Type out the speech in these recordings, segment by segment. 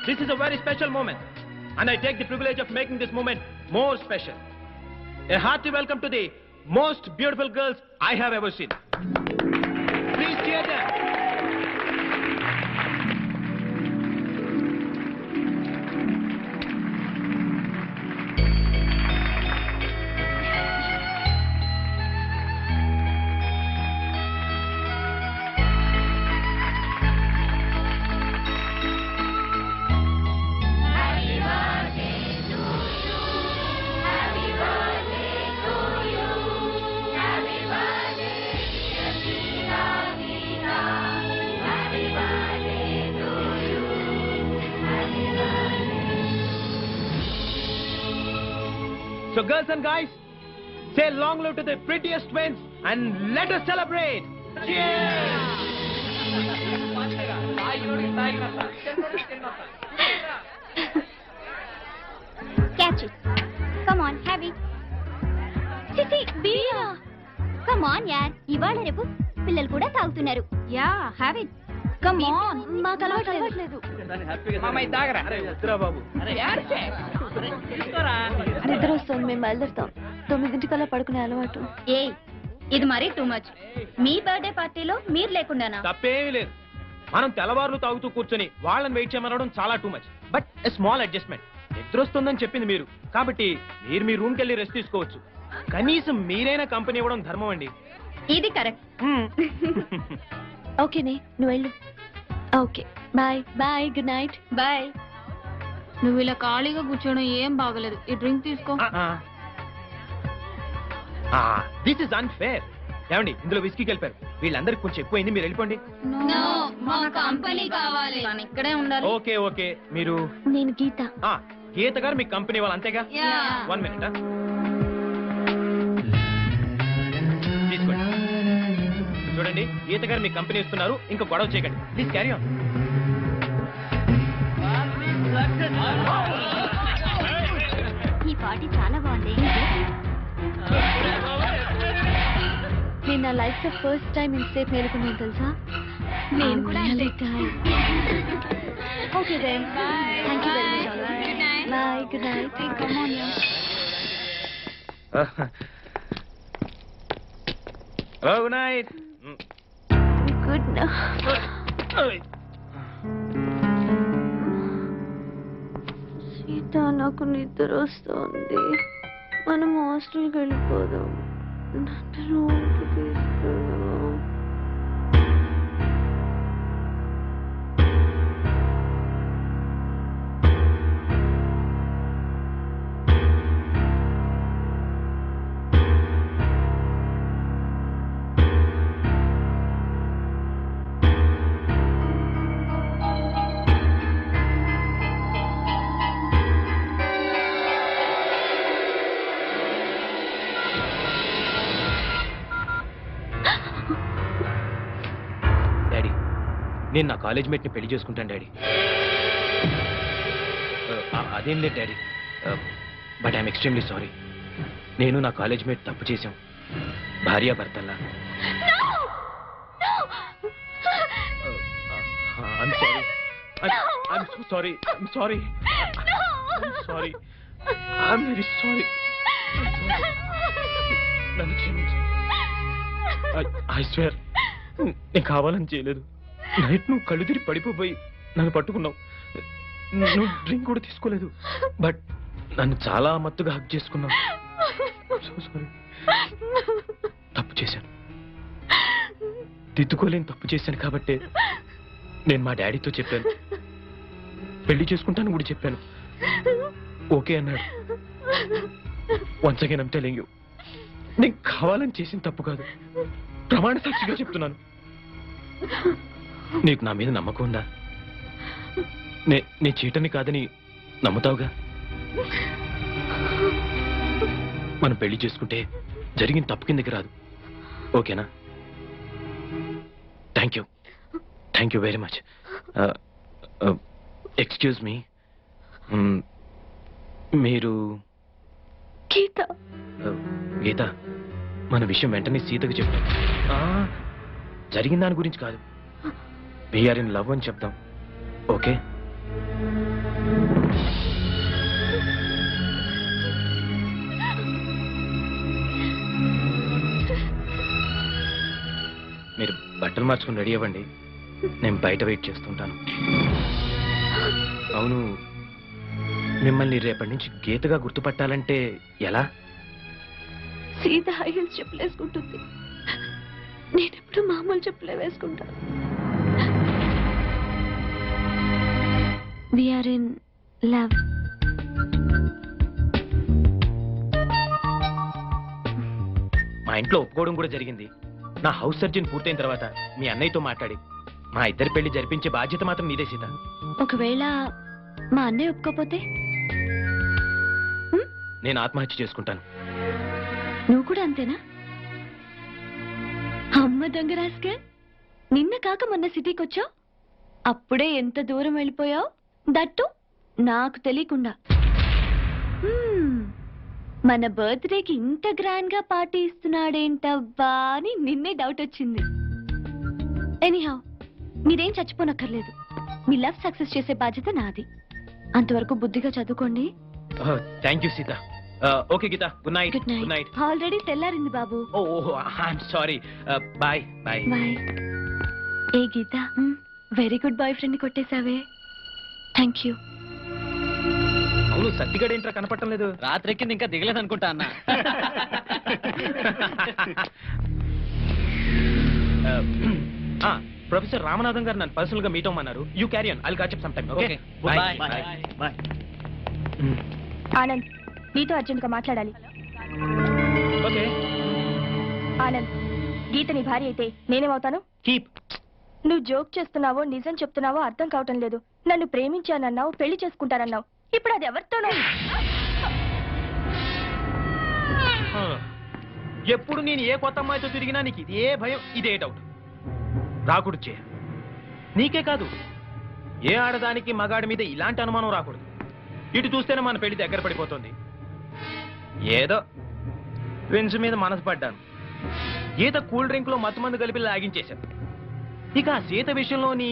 this is a very special moment. And I take the privilege of making this moment more special. A hearty welcome to the most beautiful girls I have ever seen. Please cheer them. So girls and guys, say long live to the prettiest twins and let us celebrate. Cheers! Catch it. Come on, have it. Sissy, beer. Come on, yaar. ఇవాళ రేపు పిల్లలు కూడా తాగుతున్నారు. Yeah, have it. Come on. మాకు అలవాట్లేదు. మామయ్య తాగరా? అరే వద్దురా బాబు. అరే యార్చే. నిద్ర వస్తుంది, మేము బయలుదేరుతాం. 9 పడుకునే అలవాటు. ఏయ్, ఇది మరీ టూ మచ్. మీ బర్త్డే పార్టీలో మీరు లేకుండానా? తప్పేమీ లేదు. మనం తెల్లవారులు తాగుతూ కూర్చొని వాళ్ళని వెయిట్ చేయమనడం చాలా too much. But a small adjustment. నిద్ర వస్తుందని చెప్పింది మీరు, కాబట్టి మీరు మీ రూమ్కి వెళ్ళి రెస్ట్ తీసుకోవచ్చు. కనీసం మీరైనా కంపెనీ ఇవ్వడం ధర్మం అండి. ఇది కరెక్ట్. ఓకేనే, నువ్వు వెళ్ళు. Okay, bye bye, good night. Bye. నువ్వు ఇలా ఖాళీగా కూర్చోవడం ఏం బాగలేదు. ఈ డ్రింక్ తీసుకో. This is unfair. ఏమండి, ఇందులో విస్కీ కలిపారు. వీళ్ళందరికి కొంచెం ఎక్కువైంది, మీరు వెళ్ళిపోండి. మా కంపెనీ కావాలి. ఇక్కడే ఉండాలి. ఓకే ఓకే, మీరు నేను గీత. గీత గారు మీ కంపెనీ వాళ్ళు అంతేగా? 1 minute. తీసుకోండి. చూడండి, గీత గారు మీ కంపెనీ ఇస్తున్నారు, ఇంకా గొడవ చేయకండి. Please carry on. ఈ పార్టీ చాలా బాగుంది. నేను నా లైఫ్ లో ఫస్ట్ టైం ఇంతసేపు మేలుకున్నాను తెలుసా? నేను కూడా అంతే. Okay then, thank you very much. Bye, good night. Come on, yeah. Good night. Good Sita, నాకు నిద్ర వస్తుంది. మనం హాస్టల్కి వెళ్ళిపోదాం. నన్ను రూమ్కి తీసుకెళ్ళు. డాడీ, నేను నా కాలేజ్ మేట్ని పెళ్లి చేసుకుంటాను డాడీ. అదేం లేదు daddy, but I'm extremely sorry. నేను నా కాలేజ్ మేట్ తప్పు చేశాం, భార్యాభర్తల్లా. I'm sorry. I'm so sorry. I'm sorry. Sorry. I'm very sorry. నన్ను క్షమించు. ఐ స్వేర్, నేను కావాలని చేయలేదు. నైట్ నువ్వు కళ్ళు తిరిగి పడిపోయి నన్ను పట్టుకున్నావు. నువ్వు డ్రింక్ కూడా తీసుకోలేదు, బట్ నన్ను చాలా మత్తుగా హక్ చేసుకున్నావు. So sorry. తప్పు చేశాను, దిద్దుకోలేని తప్పు చేశాను. కాబట్టి నేను మా డాడీతో చెప్పాను, పెళ్లి చేసుకుంటాను కూడా చెప్పాను. ఓకే అన్నాడు. Once again I'm telling you, నేను కావాలని చేసిన తప్పు కాదు, ప్రమాణ సాక్షిగా చెప్తున్నాను. నీకు నా మీద నమ్మకం ఉందా? నే చీటని కాదని నమ్ముతావుగా? మనం పెళ్లి చేసుకుంటే జరిగిన తప్పు కిందకి రాదు. ఓకేనా? Thank you very much. Excuse me, మీరు గీత? గీత, మన విషయం వెంటనే సీతకు చెప్తాం. జరిగిన దాని గురించి కాదు, వీఆర్ ఇన్ లవ్ అని చెప్దాం. ఓకే? బట్టలు మార్చుకుని రెడీ అవ్వండి, నేను బయట వెయిట్ చేస్తుంటాను. అవును, మిమ్మల్ని రేపటి నుంచి గీతగా గుర్తుపట్టాలంటే ఎలా? సీత హై హీల్స్ చెప్పులు వేసుకుంటుంది, నేనెప్పుడు మామూలు చెప్పులే వేసుకుంటాను. We're in love. మా ఇంట్లో ఒప్పుకోవడం కూడా జరిగింది. నా హౌస్ సర్జన్ పూర్తయిన తర్వాత మీ అన్నయ్యతో మాట్లాడి మా ఇద్దరి పెళ్లి జరిపించే బాధ్యత మాత్రం నీదే సీత. ఒకవేళ మా అన్నయ్య ఒప్పుకోపోతే నేను ఆత్మహత్య చేసుకుంటాను. నువ్వు కూడా అంతేనా? అమ్మ దొంగ రాస్కల్, నిన్న కాక మొన్న సిటీకి వచ్చావు, అప్పుడే ఎంత దూరం వెళ్ళిపోయావు, దట్టు నాకు తెలియకుండా. మన బర్త్డేకి ఇంత గ్రాండ్ గా పార్టీ ఇస్తున్నాడేంటవ్వా అని నిన్నే డౌట్ వచ్చింది. ఎనీహౌ, మీరేం చచ్చిపోనక్కర్లేదు. మీ లవ్ సక్సెస్ చేసే బాధ్యత నాది. అంతవరకు బుద్ధిగా చదువుకోండి. Thank you Sita. Okay Gita, good night. Good good night. Night. Already తెల్లారింది బాబు. Oh I'm sorry. Bye bye. Bye. ఏ Gita, very good boyfriend కొట్టేశావే. Thank you. అవును, సత్తిగడ ఏంట్రా కనపడటం లేదు? రాత్రెక్కింది ఇంకా దిగలేదు అనుకుంటా అన్న. ప్రొఫెసర్ రామనాథన్ గారు నన్ను పర్సనల్ గా మీట్ అవ్వమన్నారు. You carry on, I'll catch up some time. Okay bye bye. Anand, నీతో అర్జెంట్ గా మాట్లాడాలి. ఓకే ఆనంద్, గీత నీ భార్య అయితే నేనేమవుతాను? కీప్. నువ్వు జోక్ చేస్తున్నావో నిజం చెప్తున్నావో అర్థం కావటం లేదు. నన్ను ప్రేమించానన్నావు, పెళ్లి చేసుకుంటానన్నావు, ఇప్పుడు అది ఎవరితోనో. ఎప్పుడు నేను ఏ కొత్త అమ్మాయితో తిరిగినా నీకు ఇదే భయం, ఇదే డౌట్. రాకూడదు చే. నీకే కాదు, ఏ ఆడదానికి మగాడి మీద ఇలాంటి అనుమానం రాకూడదు. ఇటు చూస్తేనే మన పెళ్లి దగ్గర పడిపోతుంది. ఏదో ఫ్రెండ్స్ మీద మనసు పడ్డాను. ఈత కూల్ డ్రింక్ లో మత్తుమందు కలిపి లాగించేశాను. ఇక ఆ సీత విషయంలో నీ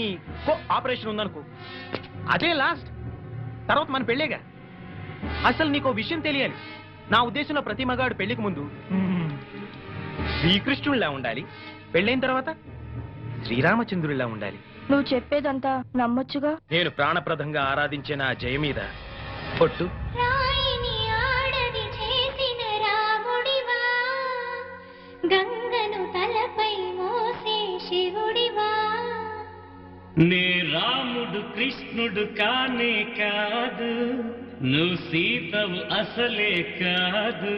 ఆపరేషన్ ఉందనుకో, అదే లాస్ట్. తర్వాత మన పెళ్ళేగా. అసలు నీకు విషయం తెలియాలి. నా ఉద్దేశంలో ప్రతి మగాడు పెళ్లికి ముందు శ్రీకృష్ణుడిలా ఉండాలి, పెళ్ళైన తర్వాత శ్రీరామచంద్రుడిలా ఉండాలి. నువ్వు చెప్పేదంతా నమ్మొచ్చుగా. నేను ప్రాణప్రదంగా ఆరాధించే నా జయ మీద పొట్టు. గంగను తలపై మోసే శివుడివా. నే రాముడు కృష్ణుడు కానే కాదు, నువ్వు సీతవు అసలే కాదు.